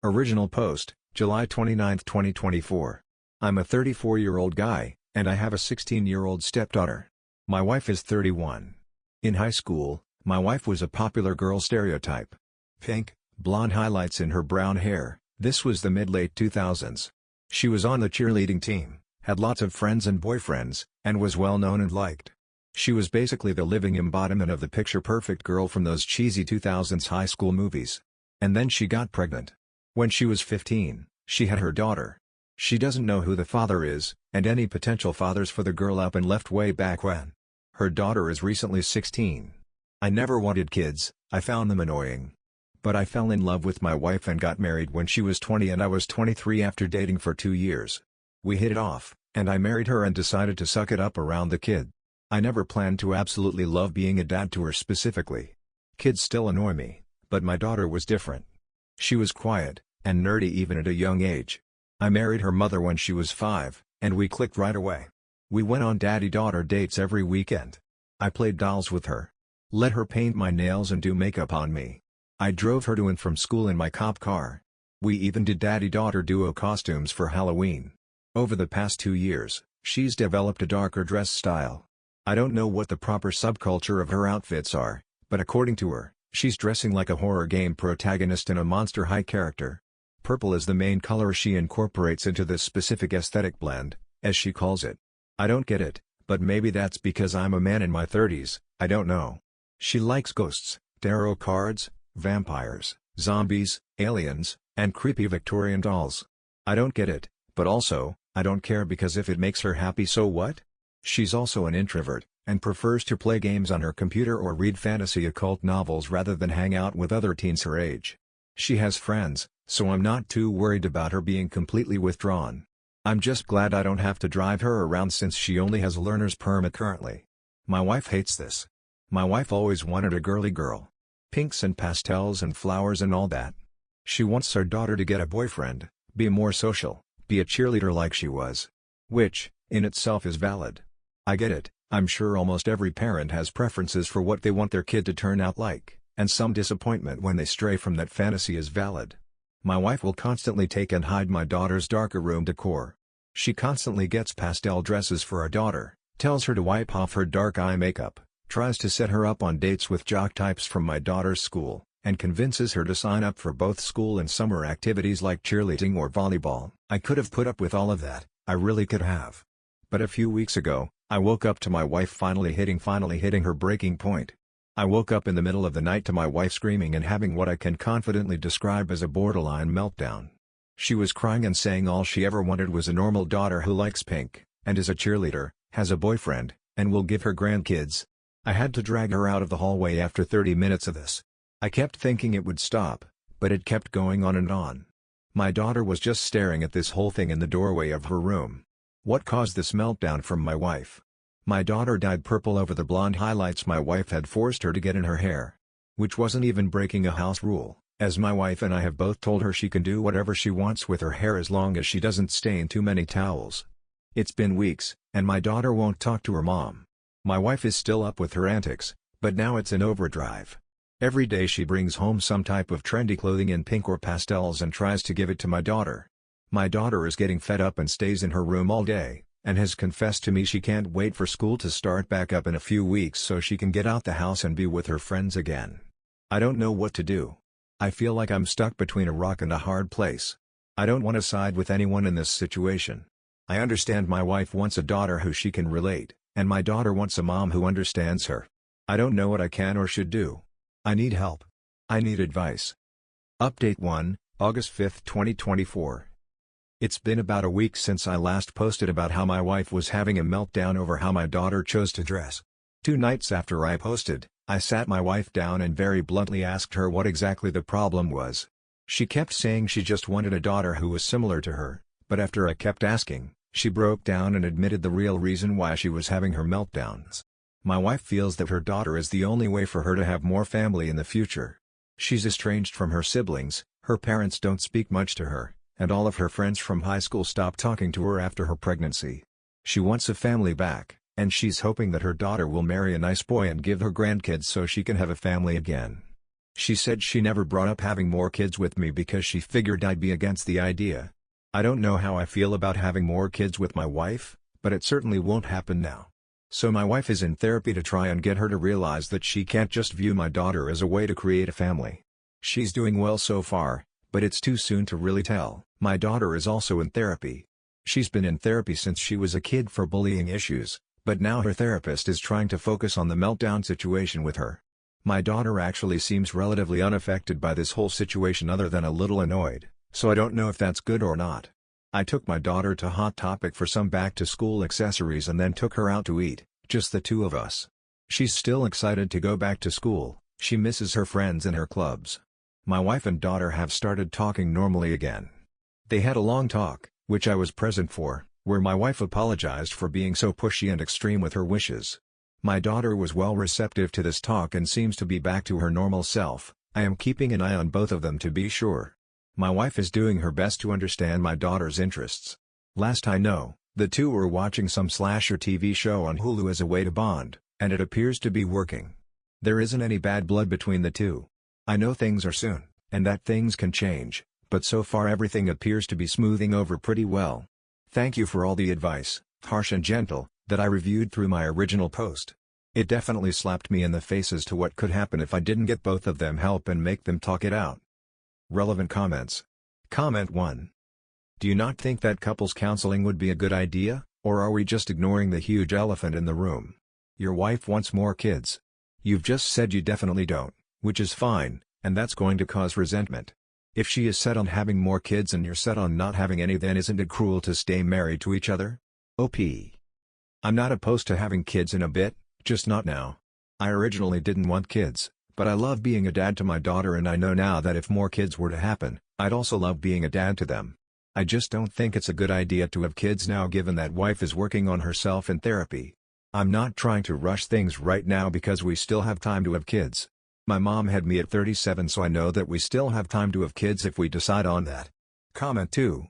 Original post, July 29, 2024. I'm a 34-year-old guy, and I have a 16-year-old stepdaughter. My wife is 31. In high school, my wife was a popular girl stereotype. Pink, blonde highlights in her brown hair. This was the mid-late 2000s. She was on the cheerleading team, had lots of friends and boyfriends, and was well known and liked. She was basically the living embodiment of the picture-perfect girl from those cheesy 2000s high school movies. And then she got pregnant. When she was 15, she had her daughter. She doesn't know who the father is, and any potential fathers for the girl up and left way back when. Her daughter is recently 16. I never wanted kids, I found them annoying. But I fell in love with my wife and got married when she was 20 and I was 23 after dating for 2 years. We hit it off, and I married her and decided to suck it up around the kid. I never planned to absolutely love being a dad to her specifically. Kids still annoy me, but my daughter was different. She was quiet, and nerdy even at a young age. I married her mother when she was 5, and we clicked right away. We went on daddy-daughter dates every weekend. I played dolls with her. Let her paint my nails and do makeup on me. I drove her to and from school in my cop car. We even did daddy-daughter duo costumes for Halloween. Over the past 2 years, she's developed a darker dress style. I don't know what the proper subculture of her outfits are, but according to her, she's dressing like a horror game protagonist in a Monster High character. Purple is the main color she incorporates into this specific aesthetic blend, as she calls it. I don't get it, but maybe that's because I'm a man in my 30s, I don't know. She likes ghosts, tarot cards, vampires, zombies, aliens, and creepy Victorian dolls. I don't get it, but also, I don't care because if it makes her happy, so what? She's also an introvert, and prefers to play games on her computer or read fantasy occult novels rather than hang out with other teens her age. She has friends, so I'm not too worried about her being completely withdrawn. I'm just glad I don't have to drive her around since she only has a learner's permit currently. My wife hates this. My wife always wanted a girly girl. Pinks and pastels and flowers and all that. She wants her daughter to get a boyfriend, be more social, be a cheerleader like she was. Which, in itself is valid. I get it, I'm sure almost every parent has preferences for what they want their kid to turn out like, and some disappointment when they stray from that fantasy is valid. My wife will constantly take and hide my daughter's darker room decor. She constantly gets pastel dresses for our daughter, tells her to wipe off her dark eye makeup, tries to set her up on dates with jock types from my daughter's school, and convinces her to sign up for both school and summer activities like cheerleading or volleyball. I could have put up with all of that, I really could have. But a few weeks ago, I woke up to my wife finally hitting her breaking point. I woke up in the middle of the night to my wife screaming and having what I can confidently describe as a borderline meltdown. She was crying and saying all she ever wanted was a normal daughter who likes pink, and is a cheerleader, has a boyfriend, and will give her grandkids. I had to drag her out of the hallway after 30 minutes of this. I kept thinking it would stop, but it kept going on and on. My daughter was just staring at this whole thing in the doorway of her room. What caused this meltdown from my wife? My daughter dyed purple over the blonde highlights my wife had forced her to get in her hair. Which wasn't even breaking a house rule, as my wife and I have both told her she can do whatever she wants with her hair as long as she doesn't stain too many towels. It's been weeks, and my daughter won't talk to her mom. My wife is still up with her antics, but now it's in overdrive. Every day she brings home some type of trendy clothing in pink or pastels and tries to give it to my daughter. My daughter is getting fed up and stays in her room all day, and has confessed to me she can't wait for school to start back up in a few weeks so she can get out the house and be with her friends again. I don't know what to do. I feel like I'm stuck between a rock and a hard place. I don't want to side with anyone in this situation. I understand my wife wants a daughter who she can relate, and my daughter wants a mom who understands her. I don't know what I can or should do. I need help. I need advice. Update 1, August 5, 2024. It's been about a week since I last posted about how my wife was having a meltdown over how my daughter chose to dress. 2 nights after I posted, I sat my wife down and very bluntly asked her what exactly the problem was. She kept saying she just wanted a daughter who was similar to her, but after I kept asking, she broke down and admitted the real reason why she was having her meltdowns. My wife feels that her daughter is the only way for her to have more family in the future. She's estranged from her siblings, her parents don't speak much to her, and all of her friends from high school stopped talking to her after her pregnancy. She wants a family back, and she's hoping that her daughter will marry a nice boy and give her grandkids so she can have a family again. She said she never brought up having more kids with me because she figured I'd be against the idea. I don't know how I feel about having more kids with my wife, but it certainly won't happen now. So my wife is in therapy to try and get her to realize that she can't just view my daughter as a way to create a family. She's doing well so far, but it's too soon to really tell. My daughter is also in therapy. She's been in therapy since she was a kid for bullying issues, but now her therapist is trying to focus on the meltdown situation with her. My daughter actually seems relatively unaffected by this whole situation other than a little annoyed, so I don't know if that's good or not. I took my daughter to Hot Topic for some back-to-school accessories and then took her out to eat, just the two of us. She's still excited to go back to school, she misses her friends and her clubs. My wife and daughter have started talking normally again. They had a long talk, which I was present for, where my wife apologized for being so pushy and extreme with her wishes. My daughter was well receptive to this talk and seems to be back to her normal self. I am keeping an eye on both of them to be sure. My wife is doing her best to understand my daughter's interests. Last I know, the two were watching some slasher TV show on Hulu as a way to bond, and it appears to be working. There isn't any bad blood between the two. I know things are soon, and that things can change, but so far everything appears to be smoothing over pretty well. Thank you for all the advice, harsh and gentle, that I reviewed through my original post. It definitely slapped me in the face as to what could happen if I didn't get both of them help and make them talk it out. Relevant comments. Comment 1. Do you not think that couples counseling would be a good idea, or are we just ignoring the huge elephant in the room? Your wife wants more kids. You've just said you definitely don't, which is fine, and that's going to cause resentment. If she is set on having more kids and you're set on not having any, then isn't it cruel to stay married to each other? OP. I'm not opposed to having kids in a bit, just not now. I originally didn't want kids, but I love being a dad to my daughter, and I know now that if more kids were to happen, I'd also love being a dad to them. I just don't think it's a good idea to have kids now given that wife is working on herself in therapy. I'm not trying to rush things right now because we still have time to have kids. My mom had me at 37, so I know that we still have time to have kids if we decide on that. Comment 2.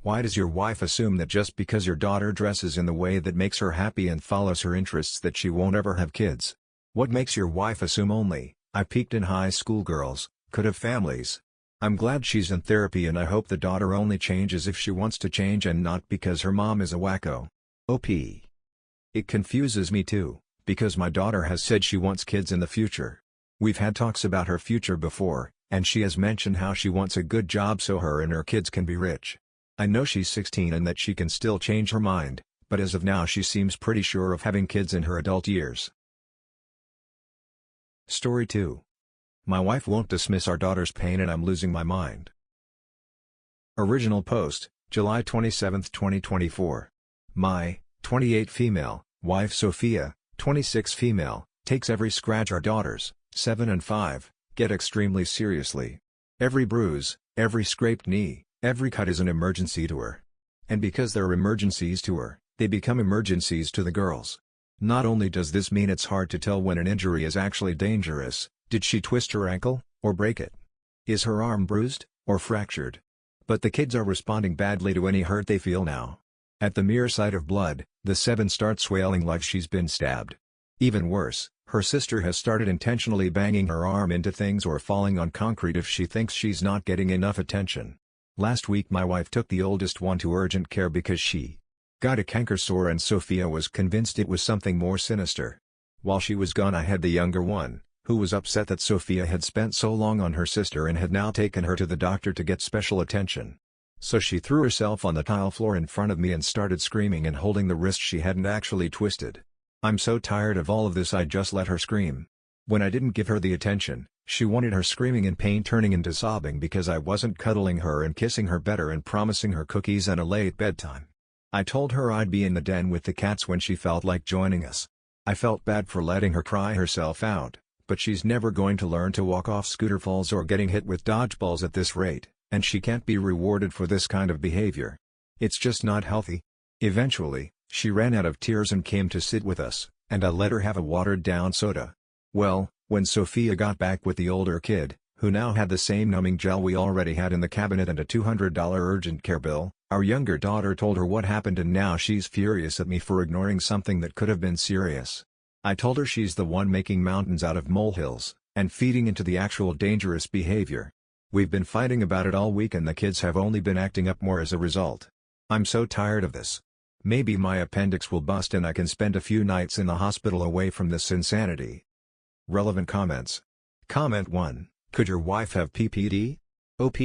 Why does your wife assume that just because your daughter dresses in the way that makes her happy and follows her interests that she won't ever have kids? What makes your wife assume only, I peaked in high school girls, could have families? I'm glad she's in therapy, and I hope the daughter only changes if she wants to change and not because her mom is a wacko. OP. It confuses me too, because my daughter has said she wants kids in the future. We've had talks about her future before, and she has mentioned how she wants a good job so her and her kids can be rich. I know she's 16 and that she can still change her mind, but as of now she seems pretty sure of having kids in her adult years. Story 2. My wife won't dismiss our daughter's pain and I'm losing my mind. Original post, July 27, 2024. My, 28 female, wife Sophia, 26 female, takes every scratch our daughters, 7 and 5, get extremely seriously. Every bruise, every scraped knee, every cut is an emergency to her. And because they're emergencies to her, they become emergencies to the girls. Not only does this mean it's hard to tell when an injury is actually dangerous, did she twist her ankle, or break it? Is her arm bruised, or fractured? But the kids are responding badly to any hurt they feel now. At the mere sight of blood, the 7 starts wailing like she's been stabbed. Even worse, her sister has started intentionally banging her arm into things or falling on concrete if she thinks she's not getting enough attention. Last week my wife took the oldest one to urgent care because she got a canker sore and Sophia was convinced it was something more sinister. While she was gone I had the younger one, who was upset that Sophia had spent so long on her sister and had now taken her to the doctor to get special attention. So she threw herself on the tile floor in front of me and started screaming and holding the wrist she hadn't actually twisted. I'm so tired of all of this I just let her scream. When I didn't give her the attention, she wanted her screaming in pain turning into sobbing because I wasn't cuddling her and kissing her better and promising her cookies and a late bedtime. I told her I'd be in the den with the cats when she felt like joining us. I felt bad for letting her cry herself out, but she's never going to learn to walk off scooter falls or getting hit with dodgeballs at this rate, and she can't be rewarded for this kind of behavior. It's just not healthy. Eventually, she ran out of tears and came to sit with us, and I let her have a watered-down soda. Well, when Sophia got back with the older kid, who now had the same numbing gel we already had in the cabinet and a $200 urgent care bill, our younger daughter told her what happened and now she's furious at me for ignoring something that could have been serious. I told her she's the one making mountains out of molehills, and feeding into the actual dangerous behavior. We've been fighting about it all week and the kids have only been acting up more as a result. I'm so tired of this. Maybe my appendix will bust and I can spend a few nights in the hospital away from this insanity. Relevant comments. Comment 1. Could your wife have PPD? OP,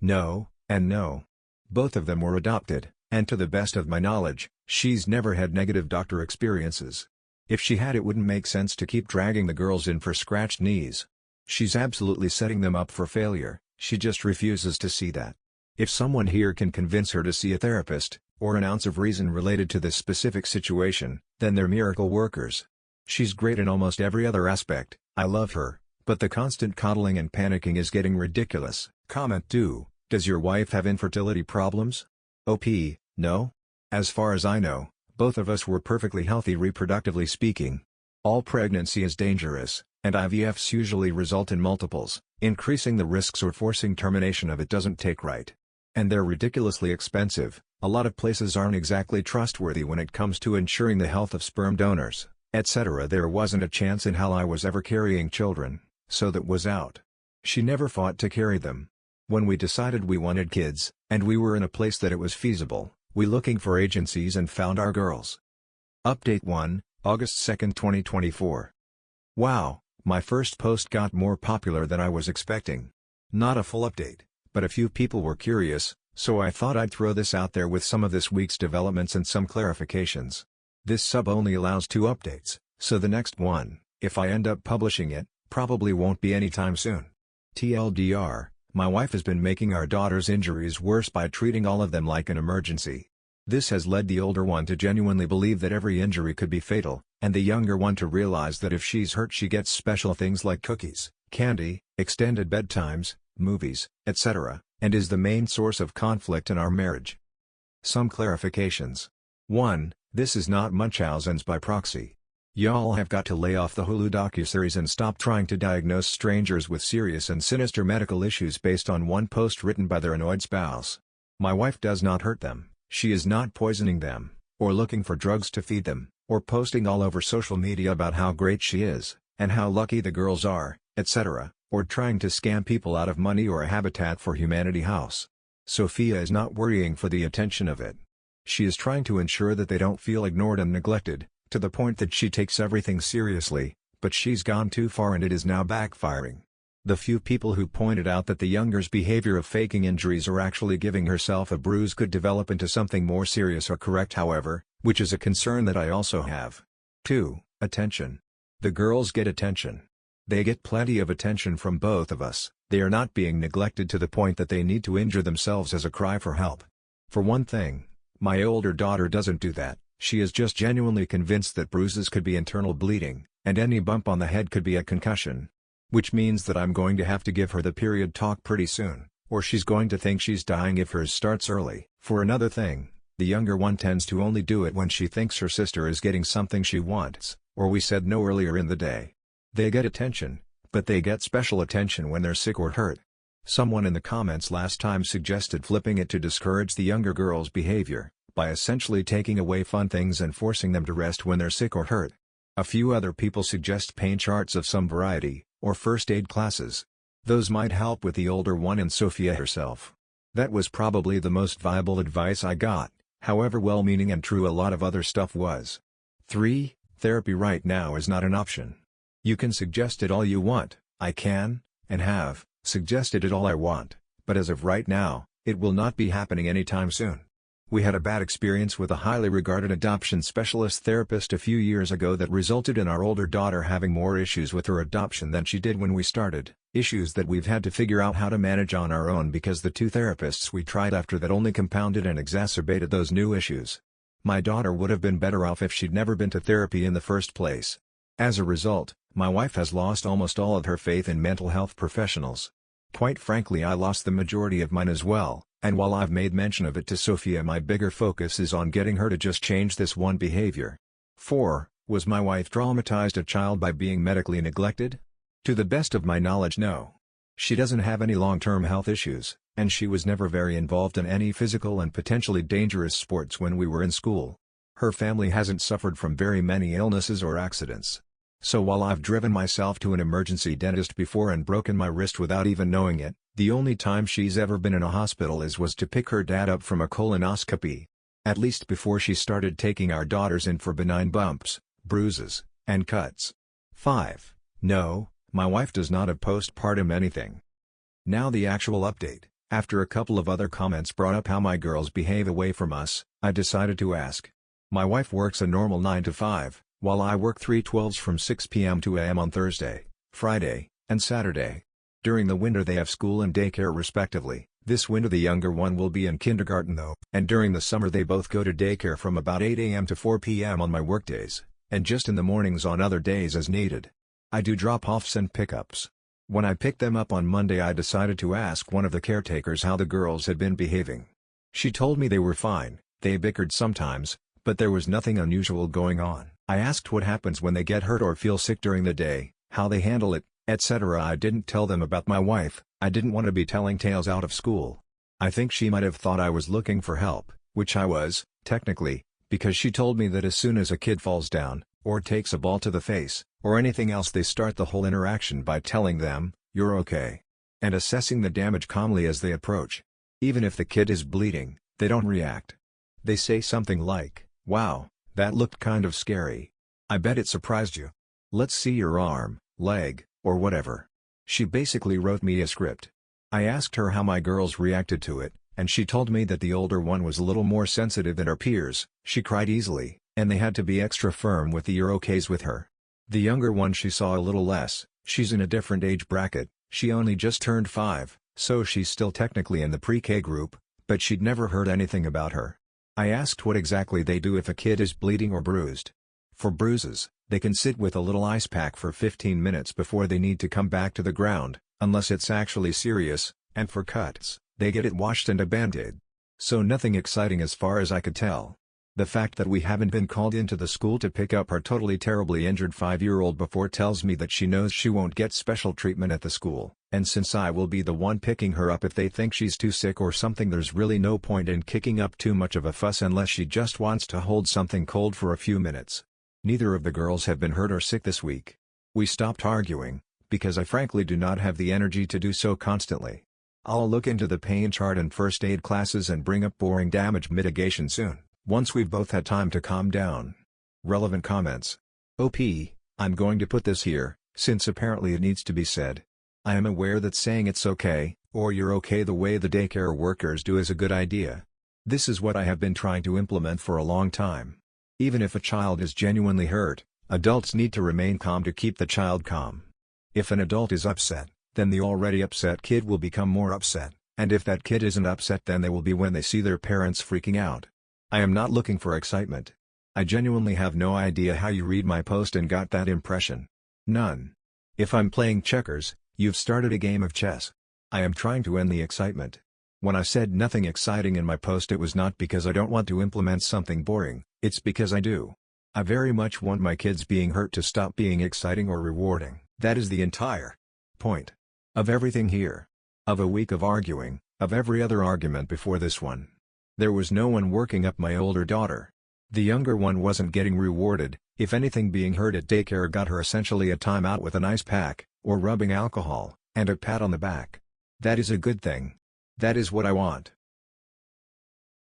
no, and no. Both of them were adopted, and to the best of my knowledge, she's never had negative doctor experiences. If she had, it wouldn't make sense to keep dragging the girls in for scratched knees. She's absolutely setting them up for failure, she just refuses to see that. If someone here can convince her to see a therapist, or an ounce of reason related to this specific situation, then they're miracle workers. She's great in almost every other aspect, I love her, but the constant coddling and panicking is getting ridiculous. Comment 2, does your wife have infertility problems? OP, no. As far as I know, both of us were perfectly healthy reproductively speaking. All pregnancy is dangerous, and IVFs usually result in multiples, increasing the risks or forcing termination of it doesn't take right. And they're ridiculously expensive. A lot of places aren't exactly trustworthy when it comes to ensuring the health of sperm donors, etc. There wasn't a chance in hell I was ever carrying children, so that was out. She never fought to carry them. When we decided we wanted kids, and we were in a place that it was feasible, we looking for agencies and found our girls. Update 1, August 2, 2024. Wow, my first post got more popular than I was expecting. Not a full update, but a few people were curious, so I thought I'd throw this out there with some of this week's developments and some clarifications. This sub only allows 2 updates, so the next one, if I end up publishing it, probably won't be anytime soon. TLDR, my wife has been making our daughter's injuries worse by treating all of them like an emergency. This has led the older one to genuinely believe that every injury could be fatal, and the younger one to realize that if she's hurt she gets special things like cookies, candy, extended bedtimes, movies, etc., and is the main source of conflict in our marriage. Some clarifications. 1. This is not Munchausen's by proxy. Y'all have got to lay off the Hulu docuseries and stop trying to diagnose strangers with serious and sinister medical issues based on one post written by their annoyed spouse. My wife does not hurt them, she is not poisoning them, or looking for drugs to feed them, or posting all over social media about how great she is, and how lucky the girls are, etc., or trying to scam people out of money or a Habitat for Humanity house. Sophia is not worrying for the attention of it. She is trying to ensure that they don't feel ignored and neglected, to the point that she takes everything seriously, but she's gone too far and it is now backfiring. The few people who pointed out that the younger's behavior of faking injuries or actually giving herself a bruise could develop into something more serious are correct, however, which is a concern that I also have. 2. Attention. The girls get attention. They get plenty of attention from both of us. They are not being neglected to the point that they need to injure themselves as a cry for help. For one thing, my older daughter doesn't do that. She is just genuinely convinced that bruises could be internal bleeding, and any bump on the head could be a concussion. Which means that I'm going to have to give her the period talk pretty soon, or she's going to think she's dying if hers starts early. For another thing, the younger one tends to only do it when she thinks her sister is getting something she wants, or we said no earlier in the day. They get attention, but they get special attention when they're sick or hurt. Someone in the comments last time suggested flipping it to discourage the younger girl's behavior, by essentially taking away fun things and forcing them to rest when they're sick or hurt. A few other people suggest pain charts of some variety, or first aid classes. Those might help with the older one and Sophia herself. That was probably the most viable advice I got, however well-meaning and true a lot of other stuff was. 3. Therapy right now is not an option. You can suggest it all you want, I can, and have, suggested it all I want, but as of right now, it will not be happening anytime soon. We had a bad experience with a highly regarded adoption specialist therapist a few years ago that resulted in our older daughter having more issues with her adoption than she did when we started, issues that we've had to figure out how to manage on our own because the 2 therapists we tried after that only compounded and exacerbated those new issues. My daughter would have been better off if she'd never been to therapy in the first place. As a result, my wife has lost almost all of her faith in mental health professionals. Quite frankly, I lost the majority of mine as well, and while I've made mention of it to Sophia, my bigger focus is on getting her to just change this one behavior. 4. Was my wife traumatized a child by being medically neglected? To the best of my knowledge, no. She doesn't have any long-term health issues, and she was never very involved in any physical and potentially dangerous sports when we were in school. Her family hasn't suffered from very many illnesses or accidents. So while I've driven myself to an emergency dentist before and broken my wrist without even knowing it, the only time she's ever been in a hospital was to pick her dad up from a colonoscopy. At least before she started taking our daughters in for benign bumps, bruises, and cuts. 5. No, my wife does not have postpartum anything. Now the actual update. After a couple of other comments brought up how my girls behave away from us, I decided to ask. My wife works a normal 9 to 5, while I work 3/12s from 6 p.m. to a.m. on Thursday, Friday, and Saturday. During the winter they have school and daycare respectively. This winter the younger one will be in kindergarten though, and during the summer they both go to daycare from about 8 a.m. to 4 p.m. on my workdays, and just in the mornings on other days as needed. I do drop-offs and pickups. When I picked them up on Monday I decided to ask one of the caretakers how the girls had been behaving. She told me they were fine, they bickered sometimes, but there was nothing unusual going on. I asked what happens when they get hurt or feel sick during the day, how they handle it, etc. I didn't tell them about my wife. I didn't want to be telling tales out of school. I think she might have thought I was looking for help, which I was, technically, because she told me that as soon as a kid falls down, or takes a ball to the face, or anything else they start the whole interaction by telling them, "You're okay," and assessing the damage calmly as they approach. Even if the kid is bleeding, they don't react. They say something like, "Wow, that looked kind of scary. I bet it surprised you. Let's see your arm, leg, or whatever." She basically wrote me a script. I asked her how my girls reacted to it, and she told me that the older one was a little more sensitive than her peers, she cried easily, and they had to be extra firm with the "you're okays" with her. The younger one she saw a little less, she's in a different age bracket, she only just turned 5, so she's still technically in the pre-K group, but she'd never heard anything about her. I asked what exactly they do if a kid is bleeding or bruised. For bruises, they can sit with a little ice pack for 15 minutes before they need to come back to the ground, unless it's actually serious, and for cuts, they get it washed and a band-aid. So nothing exciting as far as I could tell. The fact that we haven't been called into the school to pick up our totally terribly injured 5-year-old before tells me that she knows she won't get special treatment at the school, and since I will be the one picking her up if they think she's too sick or something, there's really no point in kicking up too much of a fuss unless she just wants to hold something cold for a few minutes. Neither of the girls have been hurt or sick this week. We stopped arguing, because I frankly do not have the energy to do so constantly. I'll look into the pain chart and first aid classes and bring up boring damage mitigation soon, once we've both had time to calm down. Relevant comments. OP, I'm going to put this here, since apparently it needs to be said. I am aware that saying "it's okay," or "you're okay" the way the daycare workers do is a good idea. This is what I have been trying to implement for a long time. Even if a child is genuinely hurt, adults need to remain calm to keep the child calm. If an adult is upset, then the already upset kid will become more upset, and if that kid isn't upset, then they will be when they see their parents freaking out. I am not looking for excitement. I genuinely have no idea how you read my post and got that impression. None. If I'm playing checkers, you've started a game of chess. I am trying to end the excitement. When I said nothing exciting in my post, it was not because I don't want to implement something boring, it's because I do. I very much want my kids being hurt to stop being exciting or rewarding. That is the entire point of everything here. Of a week of arguing, of every other argument before this one. There was no one working up my older daughter. The younger one wasn't getting rewarded, if anything. Being hurt at daycare got her essentially a timeout with an ice pack, or rubbing alcohol, and a pat on the back. That is a good thing. That is what I want.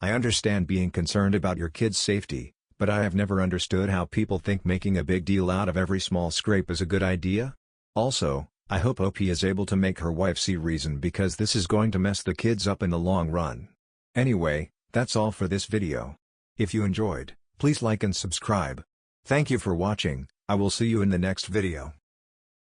I understand being concerned about your kids' safety, but I have never understood how people think making a big deal out of every small scrape is a good idea. Also, I hope OP is able to make her wife see reason, because this is going to mess the kids up in the long run. Anyway, that's all for this video. If you enjoyed, please like and subscribe. Thank you for watching. I will see you in the next video.